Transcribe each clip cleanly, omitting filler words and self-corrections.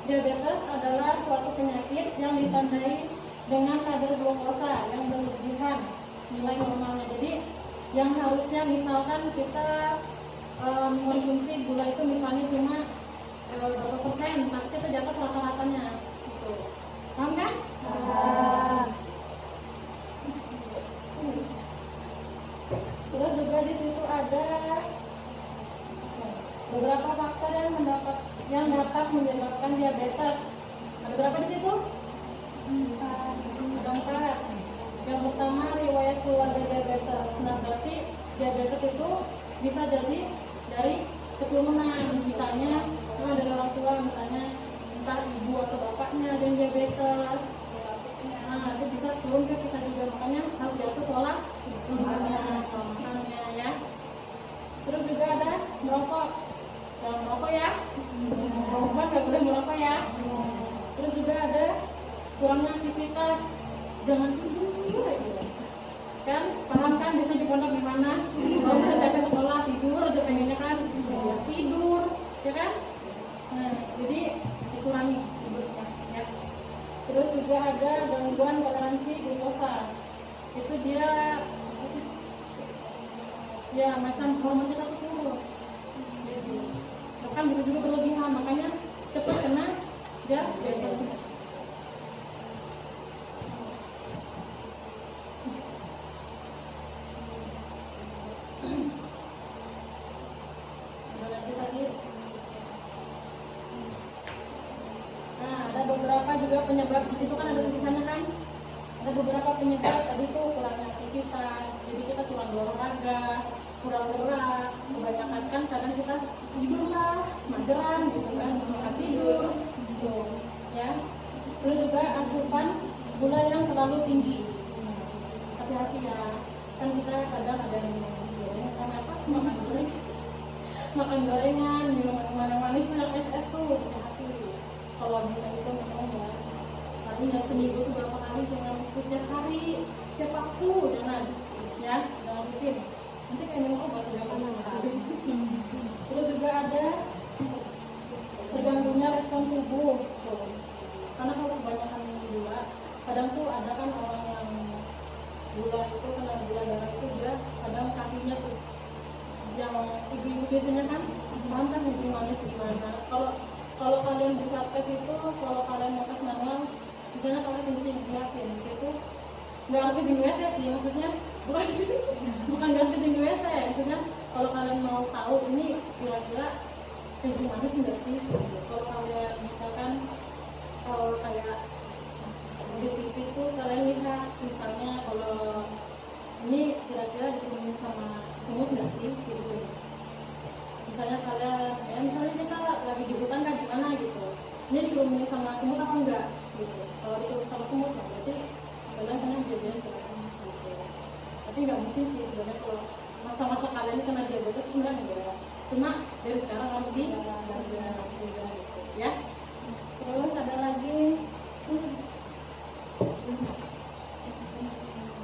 Diabetes adalah suatu penyakit yang ditandai dengan kadar glukosa yang berlebihan nilai normalnya. Jadi yang harusnya misalkan kita mengkonsumsi gula itu misalnya cuma berapa persen, tapi kita di atas rata-ratanya gitu. Paham kan? Terus juga di situ ada beberapa faktor yang dapat menyebabkan diabetes. Ada berapa di situ? Ada 4. Yang pertama, riwayat keluarga diabetes. Nah, berarti diabetes itu bisa jadi dari keturunan. Misalnya dari orang tua, misalnya entah ibu atau bapaknya ada yang diabetes. Nah, itu bisa turun ke kita juga. Makanya harus diatur pola makannya ya. Terus juga ada merokok. Jangan merokok ya. Merokok nggak boleh merokok ya. Terus juga ada kurangnya aktivitas. Jangan tidur ya. Kan paham kan bisa di pondok di mana? Kalau kita capek sekolah tidur aja pengennya kan tidur, ya kan? Nah, jadi dikurangi tidurnya ya. Terus juga ada gangguan toleransi glukosa. Itu dia ya macam hormon kita tuh turun. Bahkan bisa juga berlebihan, makanya cepat kena diabetes. Beberapa juga penyebab di situ kan ada tulisannya kan, ada beberapa penyebab tadi tuh kurangnya aktivitas, jadi kita kurang olahraga, kurang gerak, kebanyakan kan kadang kita tidur lah, mageran gitu kan, nggak tidur, gitu ya. Terus juga asupan gula yang terlalu tinggi, hati-hati ya, kan kita kadang ada yang karena apa makan gorengan, minuman yang manis tuh yang es tuh, hati-hati. Kalau bisa itu memang ya, paling yang seminggu itu berapa kali, jangan setiap hari, setiap waktu, jangan bikin. Nanti kayak minum obat juga kan hari. Terus juga ada terganggunya respon tubuh. Karena kalau kebanyakan gula, kadang tuh ada kan orang yang gula itu kena gula darah itu dia kadang kakinya tuh yang ibu-ibu biasanya kan paham kan kencing manis gimana. Kalau kalian bisa tes itu, kalau kalian mau tes manual, misalnya kalian kencing liatin itu nggak harus kencing WC sih, maksudnya bukan nggak harus kencing WC, maksudnya kalau kalian mau tahu ini kira-kira kencing manis nggak sih, kalau kalian misalkan kalau kayak bisnis tuh kalian lihat misalnya kalau ini kira-kira ditemuin sama semut nggak sih gitu. Misalnya kalian, ya misalnya kita lagi di hutan kan gimana gitu, ini dikerumuni sama semut apa enggak gitu. Kalau dikerumuni sama semut berarti kalian kena kejadian gitu. Tapi nggak mungkin sih sebenarnya kalau masa-masa kalian ini kena diabetes sebenarnya enggak. Cuma dari sekarang harus dijaga gitu ya. Terus ada lagi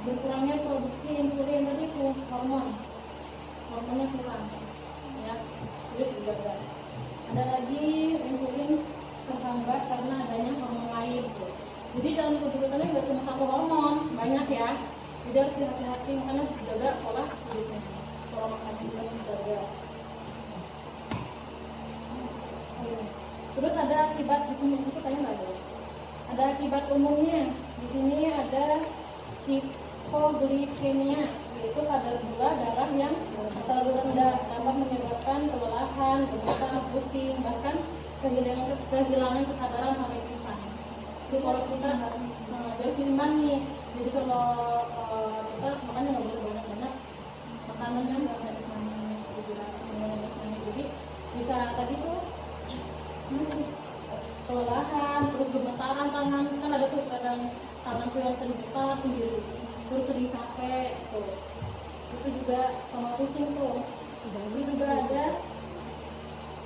berkurangnya produksi insulin tadi itu hormonnya kurang ya. Terus juga ada lagi insulin terhambat karena adanya hormon lain gitu. Jadi dalam tubuh kita nggak cuma satu hormon, banyak ya. Jadi harus hati-hati, makanya jaga pola hidupnya, pola makannya juga dijaga. Terus ada akibat di sini itu kayaknya nggak ada. Ada akibat umumnya di sini ada hipoglikemia, yaitu kadar gula darah yang terlalu rendah dapat menyebabkan kelelahan, gemetar, pusing, bahkan kehilangan kesadaran sampai pingsan. Jadi kalau kita jadi seimbang nih, jadi kalau kita makannya nggak boleh banyak-banyak makanannya nggak harus manis, jadi bisa tadi tuh kelelahan, terus gemetaran tangan, kan ada tuh kadang tangan tuh yang sering getar sendiri, terus sering capek tuh. Itu juga sama pusing tuh. Ini juga ada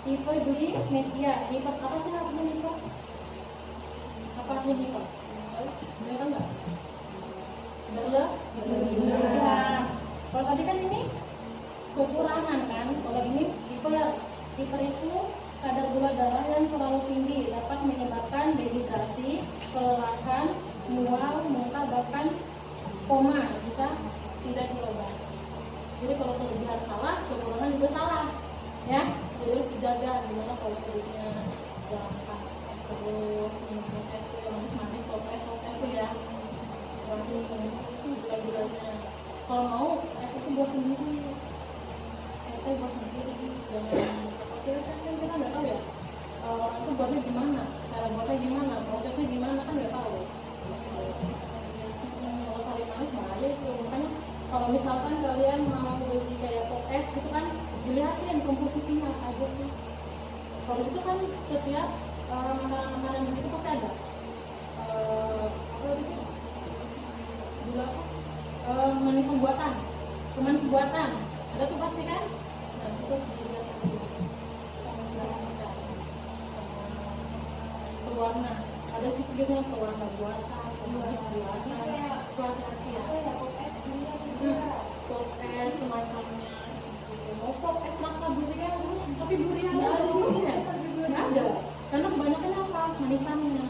hipoglikemia. Hiper apa sih artinya hiper? Apa artinya hiper? Mereka enggak? Berlebihan. Kalau tadi kan ini kekurangan kan. Kalau ini hiper itu kadar gula darah yang terlalu tinggi dapat dapat menyebabkan dehidrasi, kelelahan, mual, muntah, bahkan koma jika tidak diobati. Jadi kalau kelebihan salah, kekurangan juga salah, ya. Jadi harus dijaga gimana kalau kulitnya jangan makan es terus, minum es tuh yang manis-manis, es tuh ya, gula-gulanya. Kalau mau es itu buat sendiri, es teh buat sendiri, jangan. Kita nggak tahu ya orang itu buatnya gimana, cara buatnya gimana, prosesnya gimana kan nggak tahu. Kalau sari manis bahaya itu, makanya kalau misalkan kalian mau beli kayak pop es gitu kan, dilihatin komposisinya apa aja sih. Kalau itu kan setiap makanan-makanan begitu pasti ada apa itu gula manis buatan ada tuh pasti kan. Nah itu dilihat pewarna, ada sih juga pewarna buatan, penulis buatan, pop es semacamnya. Mau pop es rasa durian, tapi durian nggak ada jenisnya, nggak ada, karena kebanyakan apa manisannya.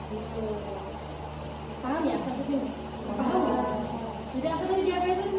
Gitu. Paham ya sampai sini? Paham. Jadi apa tadi diabetes?